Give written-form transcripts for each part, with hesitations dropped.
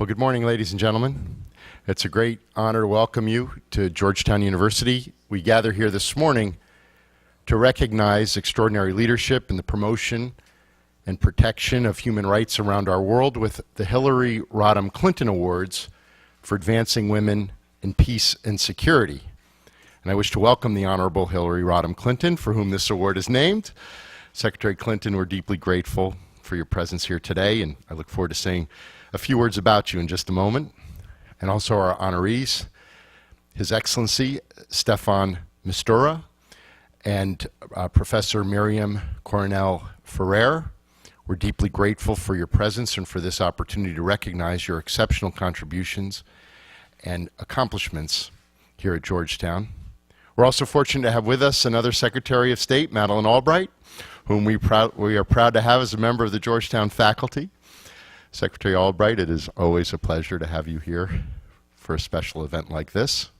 Well, good morning, ladies and gentlemen. It's a great honor to welcome you to Georgetown University. We gather here this morning to recognize extraordinary leadership in the promotion and protection of human rights around our world with the Hillary Rodham Clinton Awards for advancing women in peace and security. And I wish to welcome the Honorable Hillary Rodham Clinton, for whom this award is named. Secretary Clinton, we're deeply grateful for your presence here today, and I look forward to saying a few words about you in just a moment. And also our honorees, His Excellency Staffan Mistura and Professor Miriam Coronel-Ferrer. We're deeply grateful for your presence and for this opportunity to recognize your exceptional contributions and accomplishments here at Georgetown. We're also fortunate to have with us another Secretary of State, Madeleine Albright, whom we are proud to have as a member of the Georgetown faculty. Secretary Albright, it is always a pleasure to have you here for a special event like this.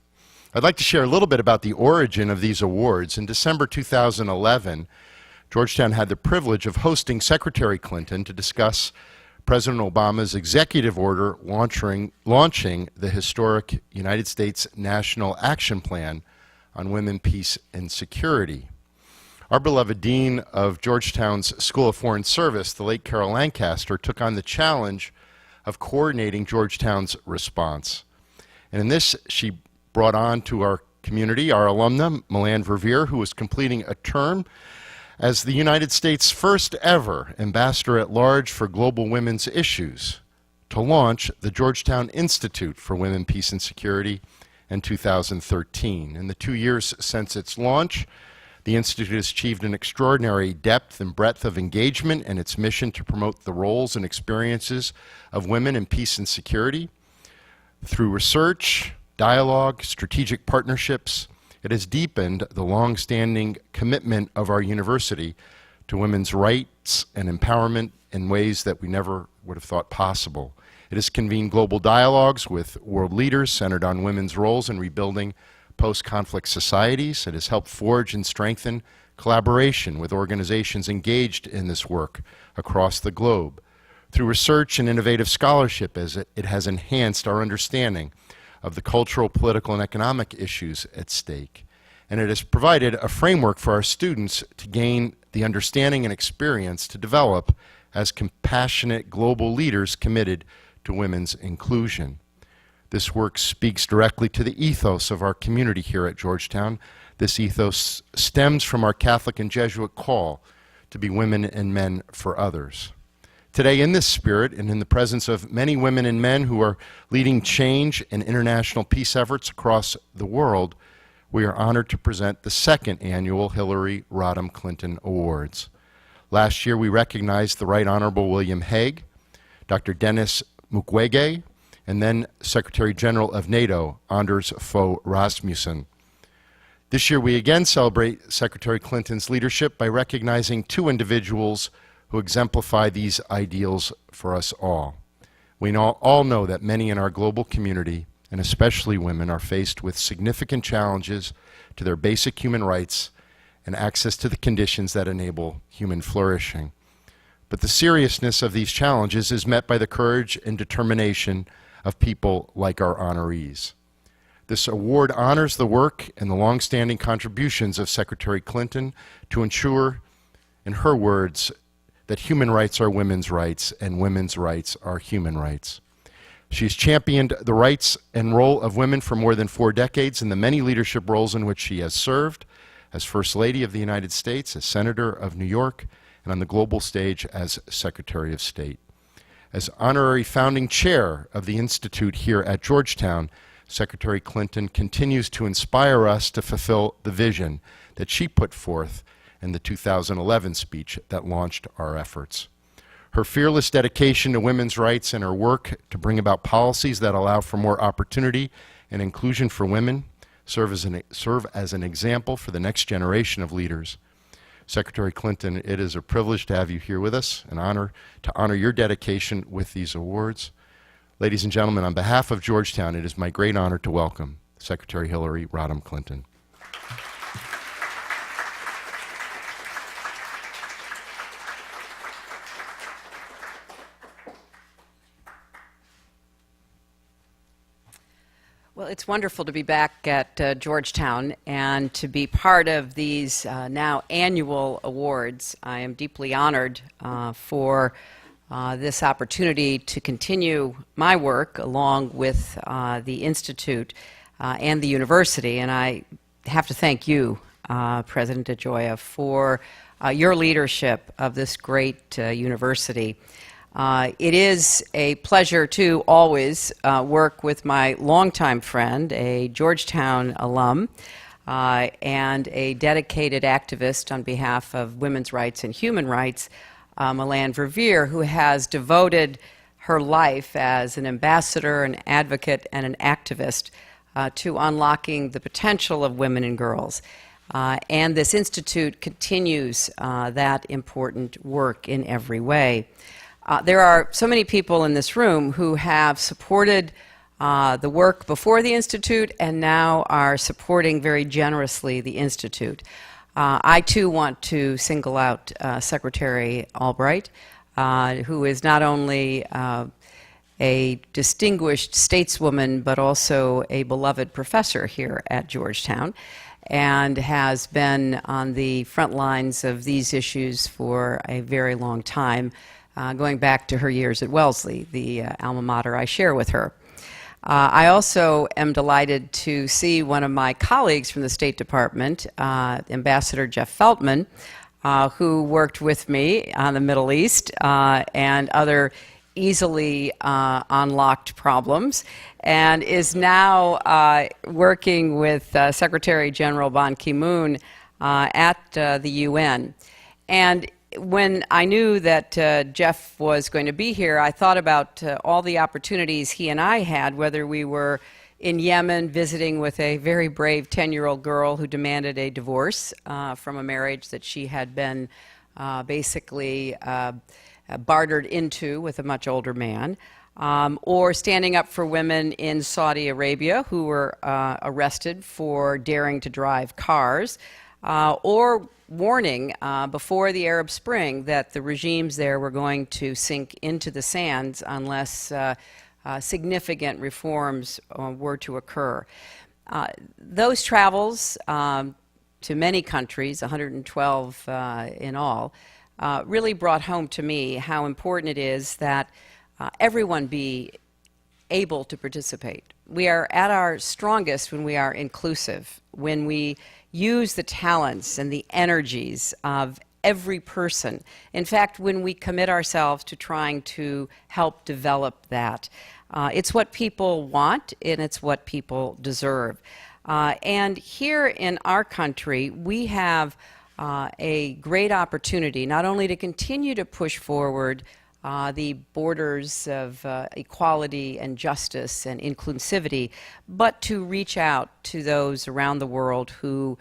I'd like to share a little bit about the origin of these awards. In December 2011, Georgetown had the privilege of hosting Secretary Clinton to discuss President Obama's executive order launching the historic United States National Action Plan on Women, Peace, and Security. Our beloved Dean of Georgetown's School of Foreign Service, the late Carol Lancaster, took on the challenge of coordinating Georgetown's response. And in this, she brought on to our community our alumna, Melanne Verveer, who was completing a term as the United States' first ever Ambassador at Large for Global Women's Issues, to launch the Georgetown Institute for Women, Peace, and Security in 2013. In the 2 years since its launch, the Institute has achieved an extraordinary depth and breadth of engagement in its mission to promote the roles and experiences of women in peace and security. Through research, dialogue, strategic partnerships, it has deepened the long-standing commitment of our university to women's rights and empowerment in ways that we never would have thought possible. It has convened global dialogues with world leaders centered on women's roles in rebuilding post-conflict societies. It has helped forge and strengthen collaboration with organizations engaged in this work across the globe. Through research and innovative scholarship, as it has enhanced our understanding of the cultural, political, and economic issues at stake. And it has provided a framework for our students to gain the understanding and experience to develop as compassionate global leaders committed to women's inclusion. This work speaks directly to the ethos of our community here at Georgetown. This ethos stems from our Catholic and Jesuit call to be women and men for others. Today, in this spirit and in the presence of many women and men who are leading change in international peace efforts across the world, we are honored to present the second annual Hillary Rodham Clinton Awards. Last year, we recognized the Right Honorable William Hague, Dr. Dennis Mukwege, and then Secretary General of NATO, Anders Fogh Rasmussen. This year, we again celebrate Secretary Clinton's leadership by recognizing two individuals who exemplify these ideals for us all. We all know that many in our global community, and especially women, are faced with significant challenges to their basic human rights and access to the conditions that enable human flourishing. But the seriousness of these challenges is met by the courage and determination of people like our honorees. This award honors the work and the long-standing contributions of Secretary Clinton to ensure, in her words, that human rights are women's rights and women's rights are human rights. She's championed the rights and role of women for more than 4 decades in the many leadership roles in which she has served, as First Lady of the United States, as Senator of New York, and on the global stage as Secretary of State. As honorary founding chair of the Institute here at Georgetown, Secretary Clinton continues to inspire us to fulfill the vision that she put forth in the 2011 speech that launched our efforts. Her fearless dedication to women's rights and her work to bring about policies that allow for more opportunity and inclusion for women serve as an example for the next generation of leaders. Secretary Clinton, it is a privilege to have you here with us, an honor to honor your dedication with these awards. Ladies and gentlemen, on behalf of Georgetown, it is my great honor to welcome Secretary Hillary Rodham Clinton. it's wonderful to be back at Georgetown and to be part of these now annual awards. I am deeply honored for this opportunity to continue my work along with the Institute and the university. And I have to thank you, President DeGioia, for your leadership of this great university. It is a pleasure to always work with my longtime friend, a Georgetown alum, and a dedicated activist on behalf of women's rights and human rights, Melanne Verveer, who has devoted her life as an ambassador, an advocate, and an activist to unlocking the potential of women and girls. And this institute continues that important work in every way. There are so many people in this room who have supported the work before the Institute and now are supporting very generously the Institute. I too want to single out Secretary Albright, who is not only a distinguished stateswoman but also a beloved professor here at Georgetown, and has been on the front lines of these issues for a very long time, going back to her years at Wellesley, the alma mater I share with her. I also am delighted to see one of my colleagues from the State Department, Ambassador Jeff Feltman, who worked with me on the Middle East and other easily unlocked problems, and is now working with Secretary General Ban Ki-moon at the UN. And when I knew that Jeff was going to be here, I thought about all the opportunities he and I had, whether we were in Yemen visiting with a very brave 10-year-old girl who demanded a divorce from a marriage that she had been basically bartered into with a much older man, or standing up for women in Saudi Arabia who were arrested for daring to drive cars, or warning before the Arab Spring that the regimes there were going to sink into the sands unless significant reforms were to occur. Those travels to many countries, 112 in all, really brought home to me how important it is that everyone be able to participate. We are at our strongest when we are inclusive, when we use the talents and the energies of every person. In fact, when we commit ourselves to trying to help develop that. It's what people want, and it's what people deserve. And here in our country, we have a great opportunity not only to continue to push forward the borders of equality and justice and inclusivity, but to reach out to those around the world who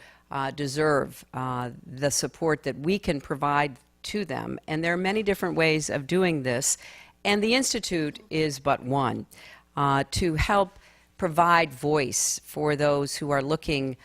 deserve the support that we can provide to them. And there are many different ways of doing this, and the Institute is but one, to help provide voice for those who are looking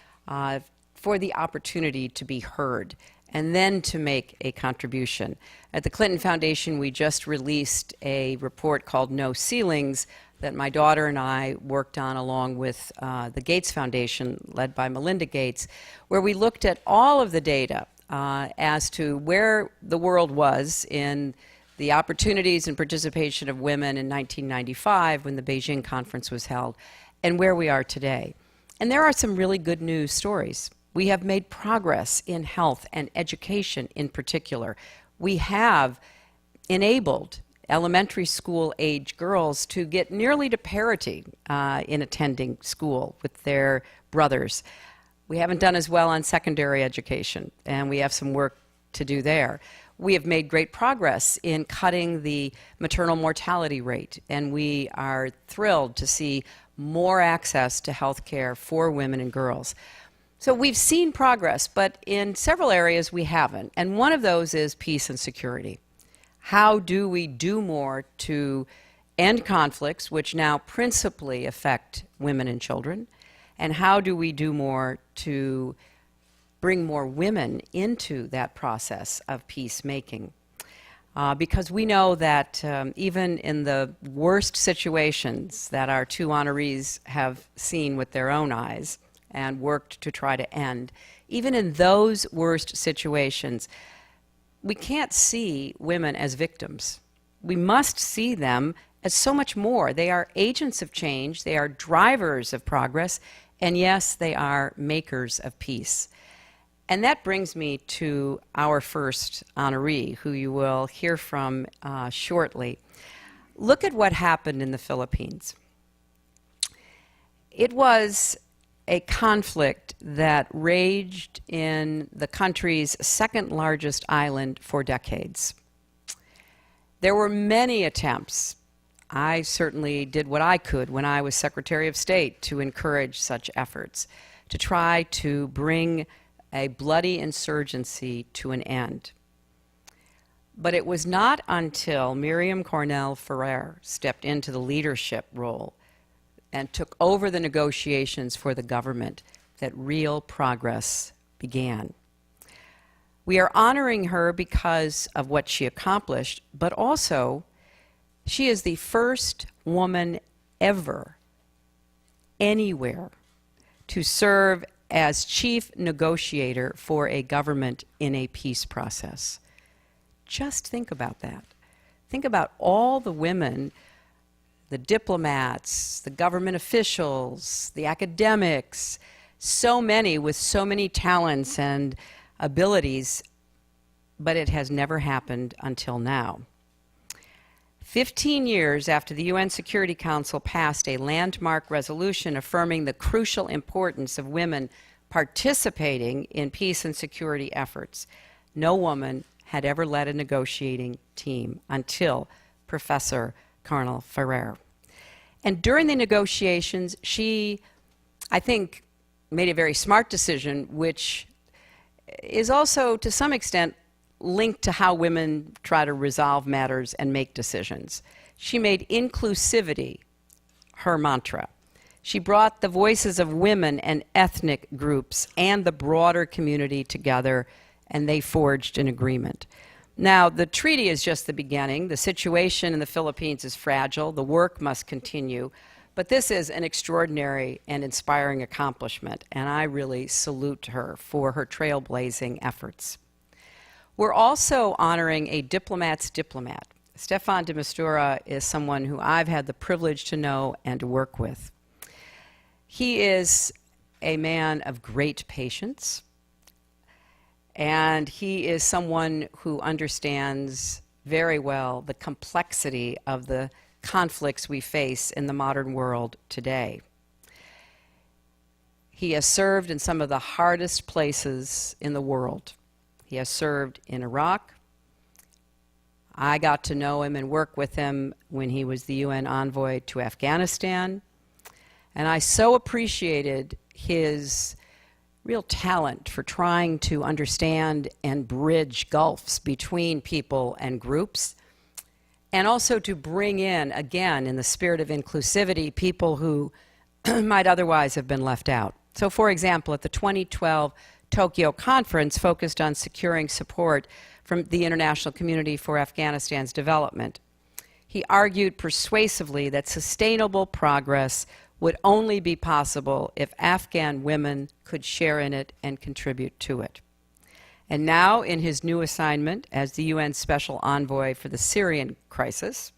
for the opportunity to be heard and then to make a contribution. At the Clinton Foundation, we just released a report called No Ceilings that my daughter and I worked on along with the Gates Foundation, led by Melinda Gates, where we looked at all of the data as to where the world was in the opportunities and participation of women in 1995 when the Beijing conference was held, and where we are today. And there are some really good news stories. We have made progress in health and education in particular. We have enabled elementary school age girls to get nearly to parity in attending school with their brothers. We haven't done as well on secondary education, and we have some work to do there. We have made great progress in cutting the maternal mortality rate, and we are thrilled to see more access to health care for women and girls. So we've seen progress, but in several areas we haven't, and one of those is peace and security. How do we do more to end conflicts, which now principally affect women and children, and how do we do more to bring more women into that process of peacemaking? because we know that even in the worst situations that our two honorees have seen with their own eyes and worked to try to end, even in those worst situations, we can't see women as victims. We must see them as so much more. They are agents of change, they are drivers of progress, and yes, they are makers of peace. And that brings me to our first honoree, who you will hear from shortly. Look at what happened in the Philippines. It was a conflict that raged in the country's second largest island for decades. There were many attempts. I certainly did what I could when I was Secretary of State to encourage such efforts, to try to bring a bloody insurgency to an end. But it was not until Miriam Coronel-Ferrer stepped into the leadership role and took over the negotiations for the government that real progress began. We are honoring her because of what she accomplished, but also she is the first woman ever, anywhere, to serve as chief negotiator for a government in a peace process. Just think about that. Think about all the women, the diplomats, the government officials, the academics, so many with so many talents and abilities, but it has never happened until now. 15 years after the UN Security Council passed a landmark resolution affirming the crucial importance of women participating in peace and security efforts, no woman had ever led a negotiating team until Professor Coronel-Ferrer. And during the negotiations, she, I think, made a very smart decision, which is also, to some extent, linked to how women try to resolve matters and make decisions. She made inclusivity her mantra. She brought the voices of women and ethnic groups and the broader community together, and they forged an agreement. Now, the treaty is just the beginning. The situation in the Philippines is fragile. The work must continue. But this is an extraordinary and inspiring accomplishment, and I really salute her for her trailblazing efforts. We're also honoring a diplomat's diplomat. Staffan de Mistura is someone who I've had the privilege to know and to work with. He is a man of great patience, and he is someone who understands very well the complexity of the conflicts we face in the modern world today. He has served in some of the hardest places in the world. He has served in Iraq. I got to know him and work with him when he was the UN envoy to Afghanistan. And I so appreciated his real talent for trying to understand and bridge gulfs between people and groups, and also to bring in, again, in the spirit of inclusivity, people who might otherwise have been left out. So, for example, at the 2012 Tokyo conference focused on securing support from the international community for Afghanistan's development, he argued persuasively that sustainable progress would only be possible if Afghan women could share in it and contribute to it. And now, in his new assignment as the UN Special Envoy for the Syrian crisis,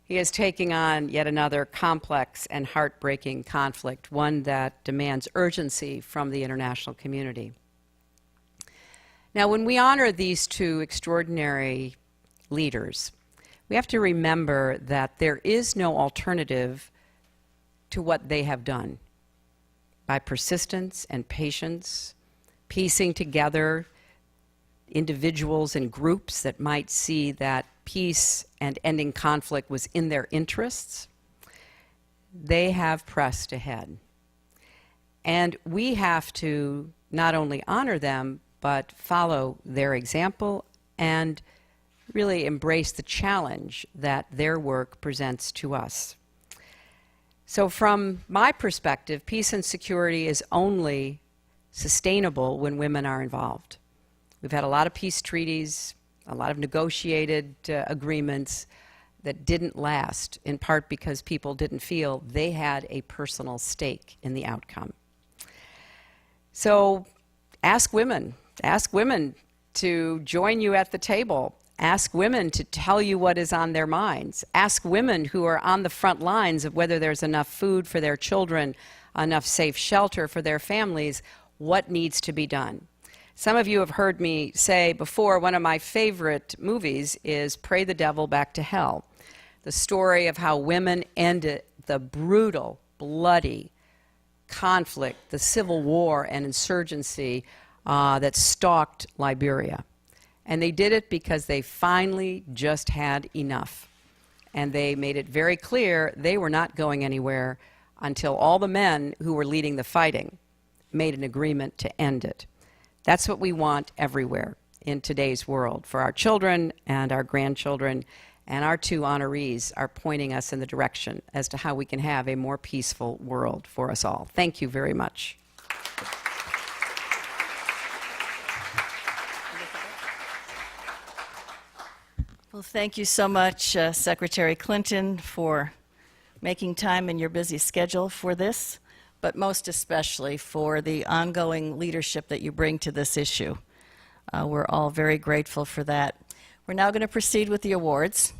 he is taking on yet another complex and heartbreaking conflict, one that demands urgency from the international community. Now, when we honor these two extraordinary leaders, we have to remember that there is no alternative to what they have done. By persistence and patience, piecing together individuals and groups that might see that peace and ending conflict was in their interests, they have pressed ahead. And we have to not only honor them, but follow their example and really embrace the challenge that their work presents to us. So from my perspective, peace and security is only sustainable when women are involved. We've had a lot of peace treaties a lot of negotiated agreements that didn't last, in part because people didn't feel they had a personal stake in the outcome. So ask women to join you at the table. Ask women to tell you what is on their minds. Ask women who are on the front lines of whether there's enough food for their children, enough safe shelter for their families, what needs to be done. Some of you have heard me say before, one of my favorite movies is Pray the Devil Back to Hell, the story of how women ended the brutal, bloody conflict, the civil war and insurgency that stalked Liberia. And they did it because they finally just had enough. And they made it very clear they were not going anywhere until all the men who were leading the fighting made an agreement to end it. That's what we want everywhere in today's world for our children and our grandchildren. And our two honorees are pointing us in the direction as to how we can have a more peaceful world for us all. Thank you very much. Well, thank you so much, Secretary Clinton, for making time in your busy schedule for this, but most especially for the ongoing leadership that you bring to this issue. We're all very grateful for that. We're now going to proceed with the awards.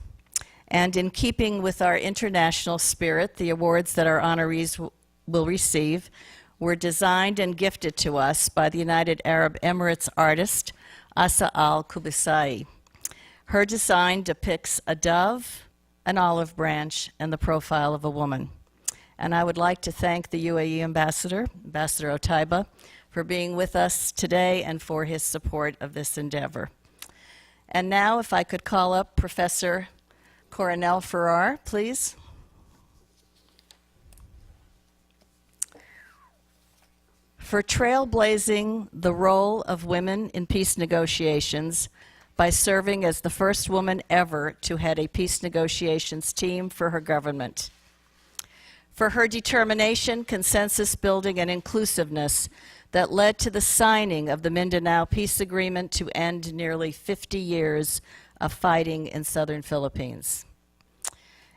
And in keeping with our international spirit, the awards that our honorees will receive were designed and gifted to us by the United Arab Emirates artist, Asa al-Kubisai. Her design depicts a dove, an olive branch, and the profile of a woman. And I would like to thank the UAE Ambassador, Ambassador Otaiba, for being with us today and for his support of this endeavor. And now, if I could call up Professor Coronel-Ferrer, please. For trailblazing the role of women in peace negotiations by serving as the first woman ever to head a peace negotiations team for her government. For her determination, consensus building, and inclusiveness that led to the signing of the Mindanao Peace Agreement to end nearly 50 years of fighting in southern Philippines.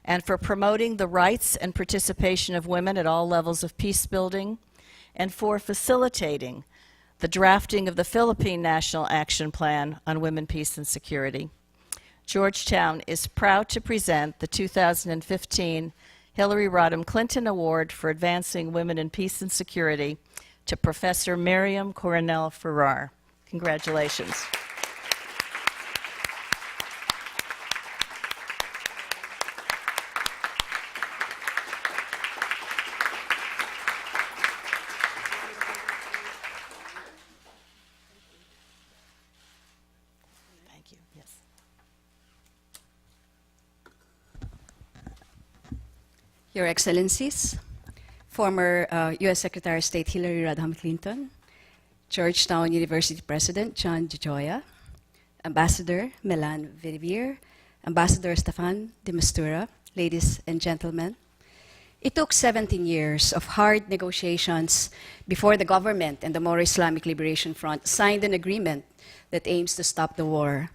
And for promoting the rights and participation of women at all levels of peace building, and for facilitating the drafting of the Philippine National Action Plan on Women, Peace, and Security. Georgetown is proud to present the 2015 Hillary Rodham Clinton Award for Advancing Women in Peace and Security to Professor Miriam Coronel-Ferrer. Congratulations. Thank you. Yes. Your Excellencies, former U.S. Secretary of State Hillary Rodham Clinton, Georgetown University President John DeGioia, Ambassador Melanne Verveer, Ambassador Staffan de Mistura, ladies and gentlemen. It took 17 years of hard negotiations before the government and the Moro Islamic Liberation Front signed an agreement that aims to stop the war.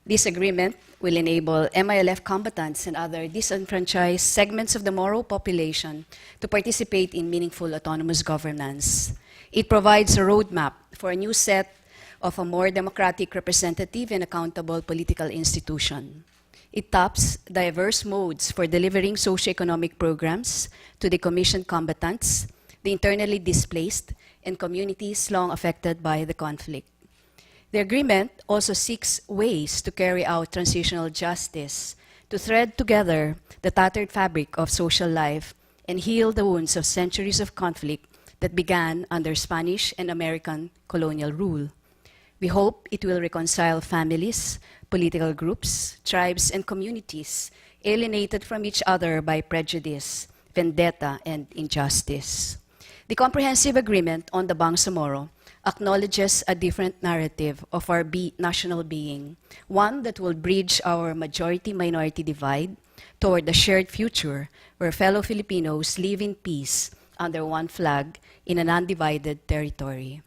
This agreement will enable MILF combatants and other disenfranchised segments of the Moro population to participate in meaningful autonomous governance. It provides a roadmap for a new set of a more democratic, representative, and accountable political institution. It taps diverse modes for delivering socioeconomic programs to the commissioned combatants, the internally displaced, and communities long affected by the conflict. The agreement also seeks ways to carry out transitional justice, to thread together the tattered fabric of social life and heal the wounds of centuries of conflict that began under Spanish and American colonial rule. We hope it will reconcile families, political groups, tribes, and communities alienated from each other by prejudice, vendetta, and injustice. The comprehensive agreement on the Bangsamoro acknowledges a different narrative of our national being, one that will bridge our majority-minority divide toward a shared future where fellow Filipinos live in peace under one flag in an undivided territory.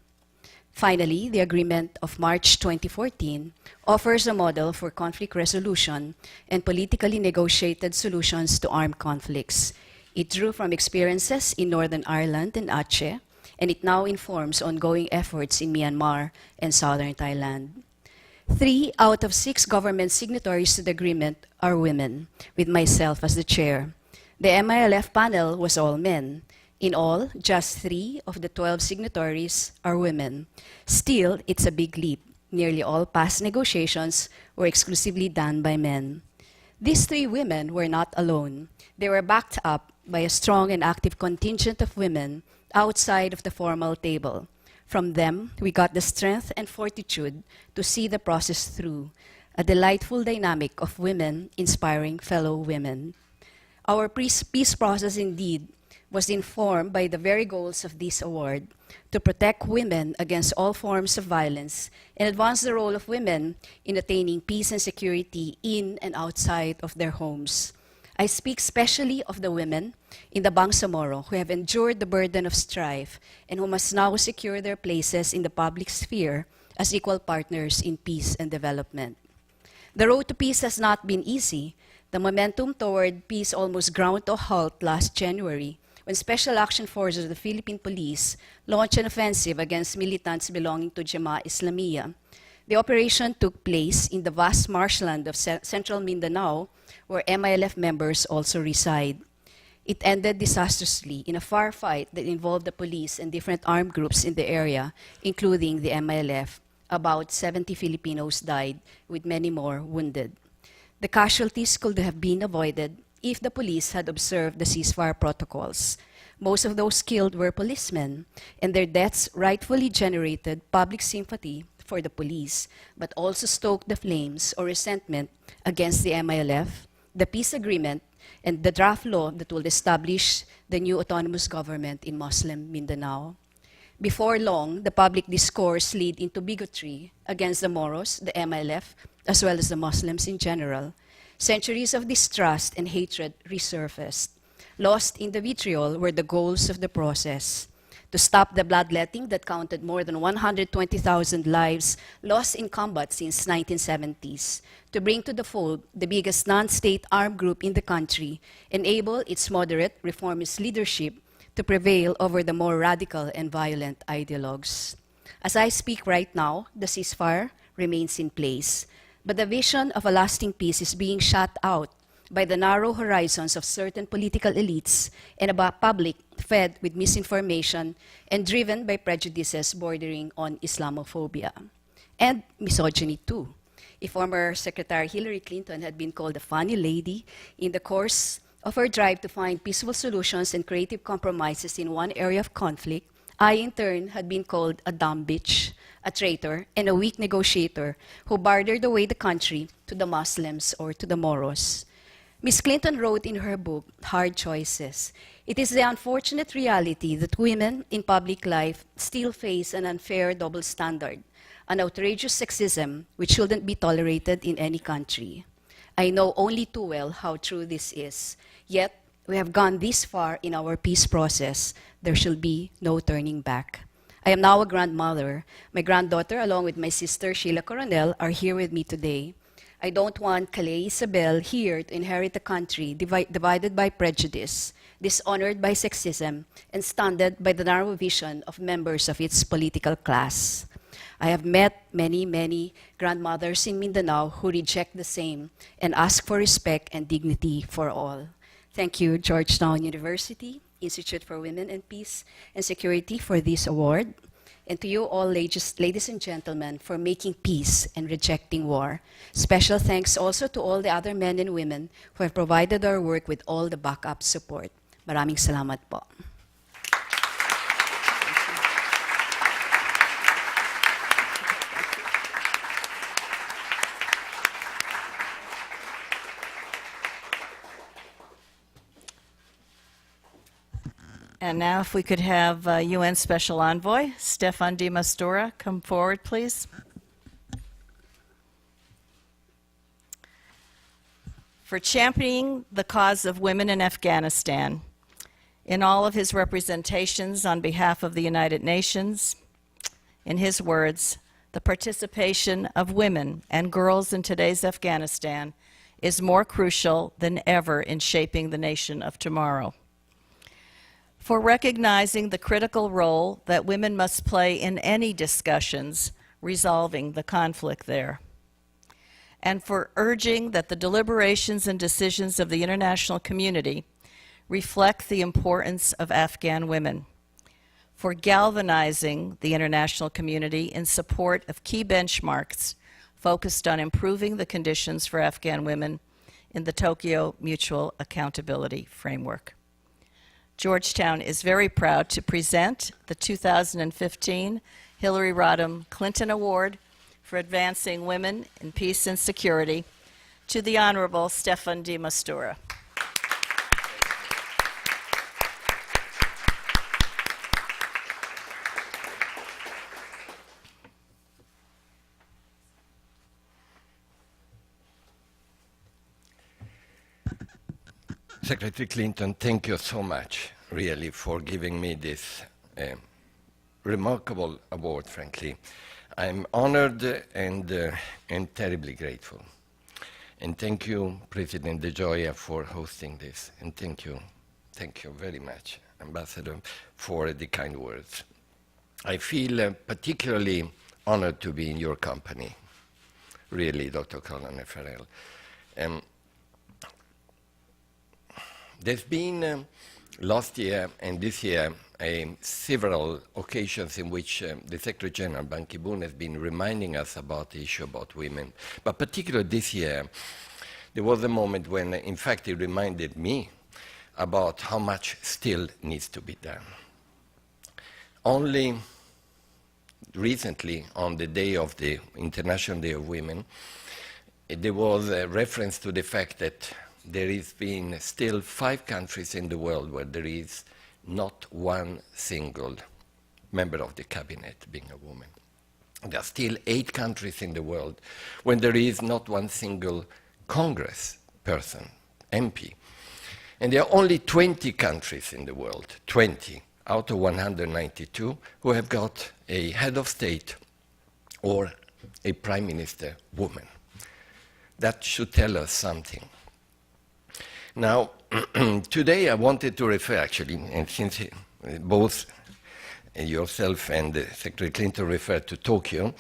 Finally, the agreement of March 2014 offers a model for conflict resolution and politically negotiated solutions to armed conflicts. It drew from experiences in Northern Ireland and Aceh, and it now informs ongoing efforts in Myanmar and southern Thailand. 3 out of 6 government signatories to the agreement are women, with myself as the chair. The MILF panel was all men. In all, just 3 of the 12 signatories are women. Still, it's a big leap. Nearly all past negotiations were exclusively done by men. These 3 women were not alone. They were backed up by a strong and active contingent of women outside of the formal table. From them, we got the strength and fortitude to see the process through, a delightful dynamic of women inspiring fellow women. Our peace process indeed was informed by the very goals of this award, to protect women against all forms of violence and advance the role of women in attaining peace and security in and outside of their homes. I speak specially of the women in the Bangsamoro who have endured the burden of strife and who must now secure their places in the public sphere as equal partners in peace and development. The road to peace has not been easy. The momentum toward peace almost ground to a halt last January when Special Action Forces of the Philippine Police launched an offensive against militants belonging to Jemaah Islamiyah. The operation took place in the vast marshland of central Mindanao, where MILF members also reside. It ended disastrously in a firefight that involved the police and different armed groups in the area, including the MILF. About 70 Filipinos died, with many more wounded. The casualties could have been avoided if the police had observed the ceasefire protocols. Most of those killed were policemen, and their deaths rightfully generated public sympathy for the police, but also stoked the flames or resentment against the MILF, the peace agreement, and the draft law that will establish the new autonomous government in Muslim Mindanao. Before long, the public discourse led into bigotry against the Moros, the MILF, as well as the Muslims in general. Centuries of distrust and hatred resurfaced. Lost in the vitriol were the goals of the process: to stop the bloodletting that counted more than 120,000 lives lost in combat since 1970s, to bring to the fold the biggest non-state armed group in the country, enable its moderate reformist leadership to prevail over the more radical and violent ideologues. As I speak right now, the ceasefire remains in place, but the vision of a lasting peace is being shut out by the narrow horizons of certain political elites and a public fed with misinformation and driven by prejudices bordering on Islamophobia. And misogyny too. If former Secretary Hillary Clinton had been called a funny lady in the course of her drive to find peaceful solutions and creative compromises in one area of conflict, I in turn had been called a dumb bitch, a traitor, and a weak negotiator who bartered away the country to the Muslims or to the Moros. Ms. Clinton wrote in her book, Hard Choices, "It is the unfortunate reality that women in public life still face an unfair double standard, an outrageous sexism which shouldn't be tolerated in any country. I know only too well how true this is, yet we have gone this far in our peace process, there shall be no turning back." I am now a grandmother. My granddaughter, along with my sister Sheila Coronel, are here with me today. I don't want Calais Isabel here to inherit a country divided by prejudice, dishonored by sexism, and stunted by the narrow vision of members of its political class. I have met many, many grandmothers in Mindanao who reject the same and ask for respect and dignity for all. Thank you, Georgetown University, Institute for Women and Peace and Security, for this award. And to you all, ladies and gentlemen, for making peace and rejecting war. Special thanks also to all the other men and women who have provided our work with all the backup support. Maraming salamat po. And now if we could have UN Special Envoy Staffan de Mistura come forward, please. For championing the cause of women in Afghanistan, in all of his representations on behalf of the United Nations, In his words, the participation of women and girls in today's Afghanistan is more crucial than ever in shaping the nation of tomorrow. For recognizing the critical role that women must play in any discussions resolving the conflict there, and for urging that the deliberations and decisions of the international community reflect the importance of Afghan women, for galvanizing the international community in support of key benchmarks focused on improving the conditions for Afghan women in the Tokyo Mutual Accountability Framework. Georgetown is very proud to present the 2015 Hillary Rodham Clinton Award for Advancing Women in Peace and Security to the Honorable Staffan de Mistura. Secretary Clinton, thank you so much, really, for giving me this remarkable award, frankly. I'm honored and terribly grateful. And thank you, President DeGioia, for hosting this. And thank you very much, Ambassador, for the kind words. I feel particularly honored to be in your company, really, Dr. Coronel-Ferrer. There's been last year and this year several occasions in which the Secretary General Ban Ki-moon has been reminding us about the issue about women. But particularly this year, there was a moment when, in fact, he reminded me about how much still needs to be done. Only recently, on the day of the International Day of Women, there was a reference to the fact that there has been still 5 countries in the world where there is not one single member of the cabinet being a woman. There are still 8 countries in the world when there is not one single Congress person, MP. And there are only 20 countries in the world, 20 out of 192, who have got a head of state or a prime minister woman. That should tell us something. Now, today I wanted to refer, actually, and since both yourself and Secretary Clinton referred to Tokyo,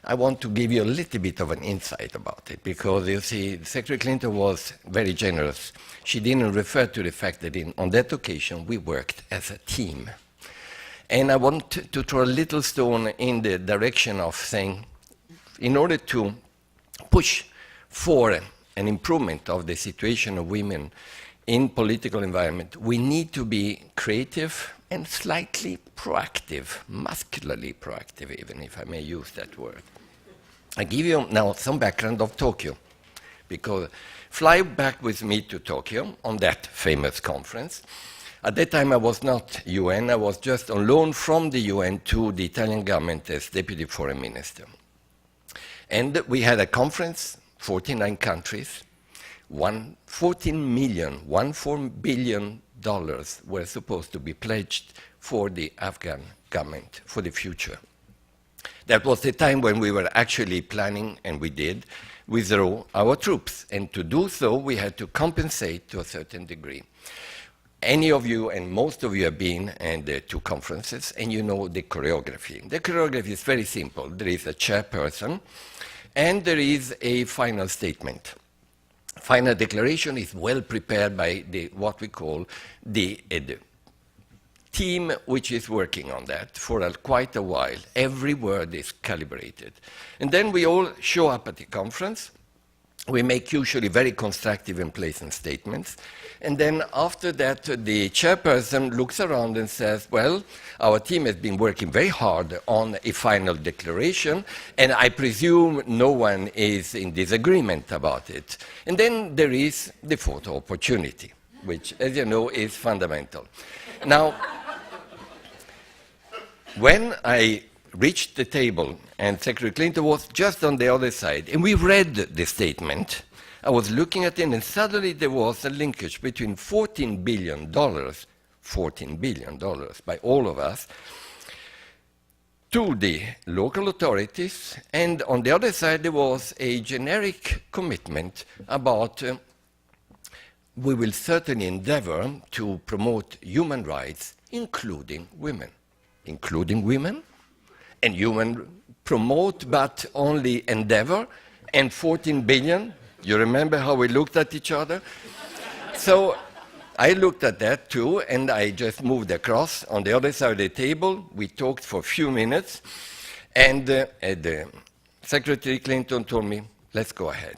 I want to give you a little bit of an insight about it, because you see, Secretary Clinton was very generous. She didn't refer to the fact that on that occasion we worked as a team. And I want to throw a little stone in the direction of saying, in order to push for an improvement of the situation of women in political environment, we need to be creative and slightly proactive, muscularly proactive, even if I may use that word. I give you now some background of Tokyo, because fly back with me to Tokyo on that famous conference. At that time I was not UN, I was just on loan from the UN to the Italian government as Deputy Foreign Minister. And we had a conference, 49 countries, $14 billion were supposed to be pledged for the Afghan government for the future. That was the time when we were actually planning, and we did, withdraw our troops. And to do so, we had to compensate to a certain degree. Any of you, and most of you have been in the 2 conferences, and you know the choreography. The choreography is very simple. There is a chairperson, and there is a final statement. Final declaration is well prepared by what we call the team which is working on that for quite a while. Every word is calibrated. And then we all show up at the conference. We make usually very constructive and pleasant statements. And then after that, the chairperson looks around and says, well, our team has been working very hard on a final declaration, and I presume no one is in disagreement about it. And then there is the photo opportunity, which, as you know, is fundamental. Now, when I reached the table, and Secretary Clinton was just on the other side, and we read the statement, I was looking at it, and suddenly there was a linkage between $14 billion by all of us, to the local authorities, and on the other side there was a generic commitment about we will certainly endeavor to promote human rights, including women. Including women? And human promote, but only endeavor, and 14 billion. You remember how we looked at each other? So I looked at that too, and I just moved across. On the other side of the table, we talked for a few minutes, and Secretary Clinton told me, let's go ahead.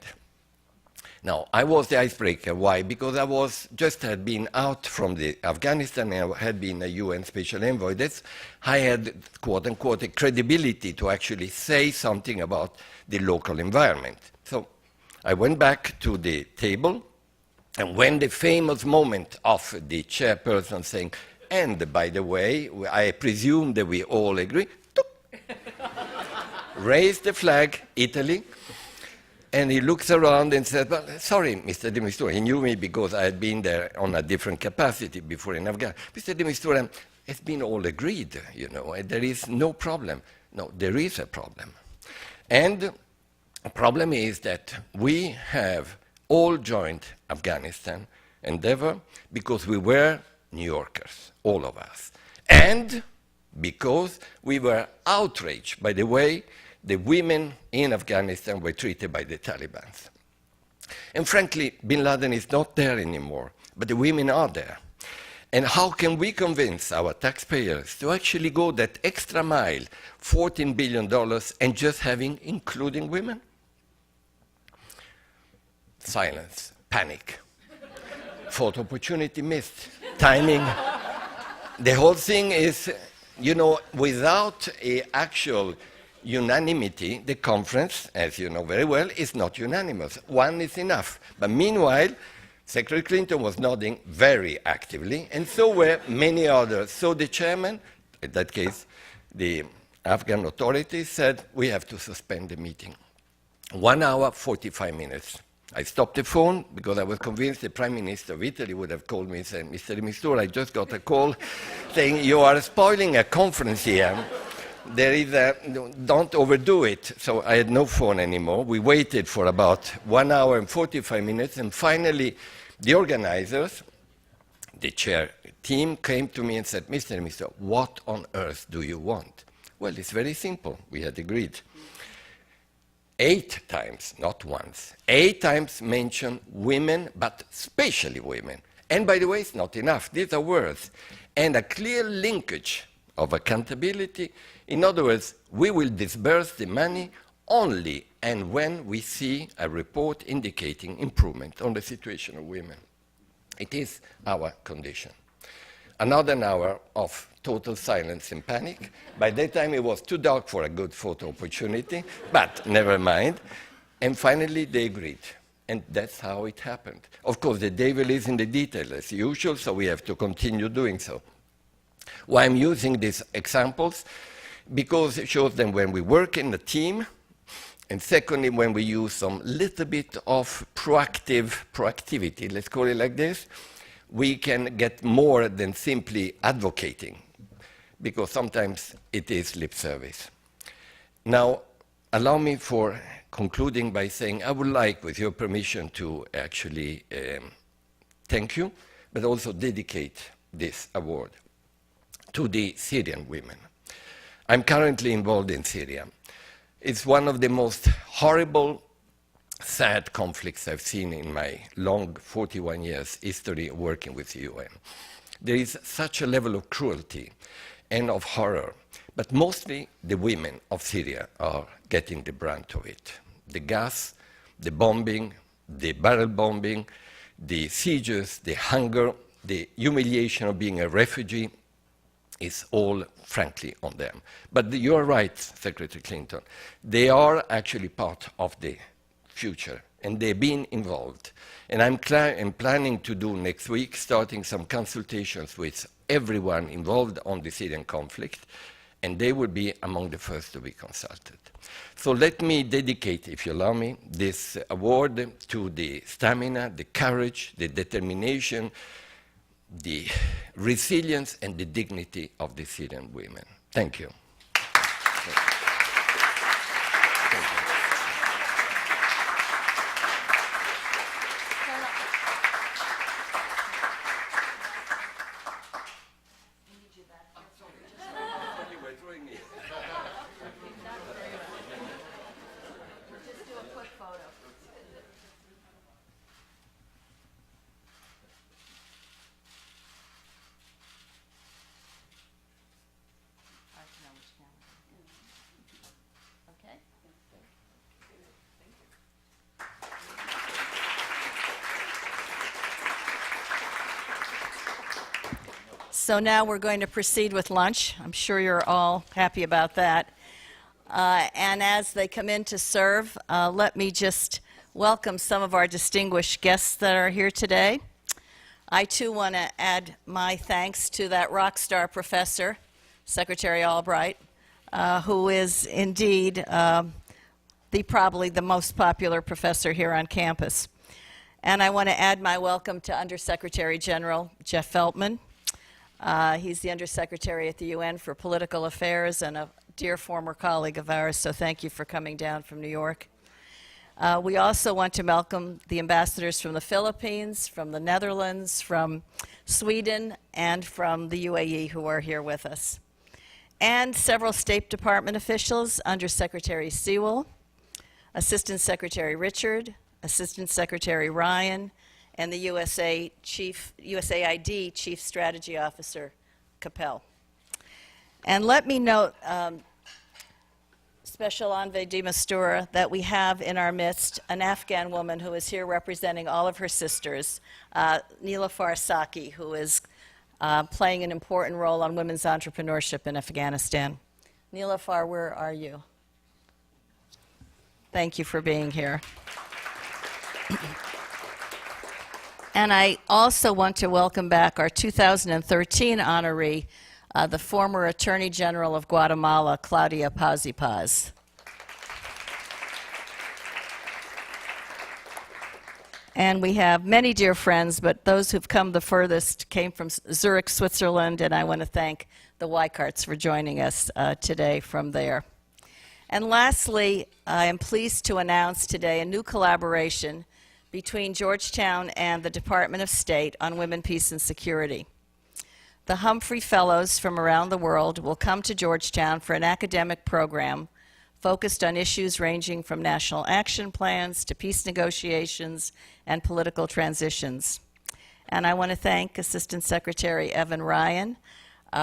Now, I was the icebreaker. Why? Because had been out from Afghanistan, and I had been a UN Special Envoy. I had, quote unquote, a credibility to actually say something about the local environment. So I went back to the table, and when the famous moment of the chairperson saying, and by the way, I presume that we all agree, raised the flag, Italy. And he looks around and said, well, sorry, Mr. de Mistura. He knew me because I had been there on a different capacity before in Afghanistan. Mr. de Mistura, it's been all agreed, you know, and there is no problem. No, there is a problem. And the problem is that we have all joined Afghanistan endeavor because we were New Yorkers, all of us. And because we were outraged by the way the women in Afghanistan were treated by the Taliban. And frankly, bin Laden is not there anymore, but the women are there. And how can we convince our taxpayers to actually go that extra mile, $14 billion, and just having, including women? Silence, panic, photo opportunity missed, timing. The whole thing is, you know, without an actual unanimity, the conference, as you know very well, is not unanimous. One is enough. But meanwhile, Secretary Clinton was nodding very actively, and so were many others. So the chairman, in that case, the Afghan authorities said, we have to suspend the meeting. 1 hour, 45 minutes. I stopped the phone because I was convinced the Prime Minister of Italy would have called me and said, Mr. de Mistura, I just got a call saying you are spoiling a conference here. There is don't overdo it. So I had no phone anymore. We waited for about 1 hour and 45 minutes, and finally the organizers, the chair team, came to me and said, Mr. de Mistura, what on earth do you want? Well, it's very simple. We had agreed. 8 times, not once, 8 times mention women, but especially women. And by the way, it's not enough. These are words. And a clear linkage of accountability. In other words, we will disburse the money only and when we see a report indicating improvement on the situation of women. It is our condition. Another hour of total silence and panic. By that time, it was too dark for a good photo opportunity, but never mind. And finally, they agreed. And that's how it happened. Of course, the devil is in the detail, as usual, so we have to continue doing so. Why I'm using these examples? Because it shows them when we work in a team, and secondly, when we use some little bit of proactivity, let's call it like this, we can get more than simply advocating, because sometimes it is lip service. Now, allow me for concluding by saying I would like, with your permission, to actually thank you, but also dedicate this award to the Syrian women. I'm currently involved in Syria. It's one of the most horrible, sad conflicts I've seen in my long 41 years history of working with the UN. There is such a level of cruelty and of horror, but mostly the women of Syria are getting the brunt of it. The gas, the bombing, the barrel bombing, the sieges, the hunger, the humiliation of being a refugee is all, frankly, on them. But you're right, Secretary Clinton. They are actually part of the future, and they've been involved. And I'm planning to do next week, starting some consultations with everyone involved on the Syrian conflict, and they will be among the first to be consulted. So let me dedicate, if you allow me, this award to the stamina, the courage, the determination, the resilience and the dignity of the Syrian women. Thank you. So now we're going to proceed with lunch. I'm sure you're all happy about that. And as they come in to serve, let me just welcome some of our distinguished guests that are here today. I too want to add my thanks to that rock star professor, Secretary Albright, who is indeed probably the most popular professor here on campus. And I want to add my welcome to Undersecretary General Jeff Feltman. He's the Undersecretary at the UN for Political Affairs and a dear former colleague of ours, so thank you for coming down from New York. We also want to welcome the ambassadors from the Philippines, from the Netherlands, from Sweden, and from the UAE who are here with us. And several State Department officials, Undersecretary Sewell, Assistant Secretary Richard, Assistant Secretary Ryan, and the USAID Chief Strategy Officer Capel. And let me note, Special Envoy de Mistura, that we have in our midst an Afghan woman who is here representing all of her sisters, Nilofar Saki, who is playing an important role on women's entrepreneurship in Afghanistan. Nilofar, where are you? Thank you for being here. And I also want to welcome back our 2013 honoree, the former Attorney General of Guatemala, Claudia Paz y Paz. And we have many dear friends, but those who've come the furthest came from Zurich, Switzerland, and I want to thank the Weikarts for joining us today from there. And lastly, I am pleased to announce today a new collaboration between Georgetown and the Department of State on Women, Peace, and Security. The Humphrey Fellows from around the world will come to Georgetown for an academic program focused on issues ranging from national action plans to peace negotiations and political transitions. And I want to thank Assistant Secretary Evan Ryan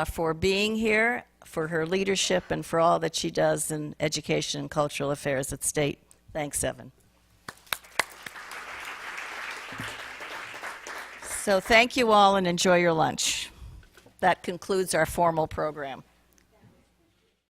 for being here, for her leadership, and for all that she does in education and cultural affairs at State. Thanks, Evan. So thank you all and enjoy your lunch. That concludes our formal program.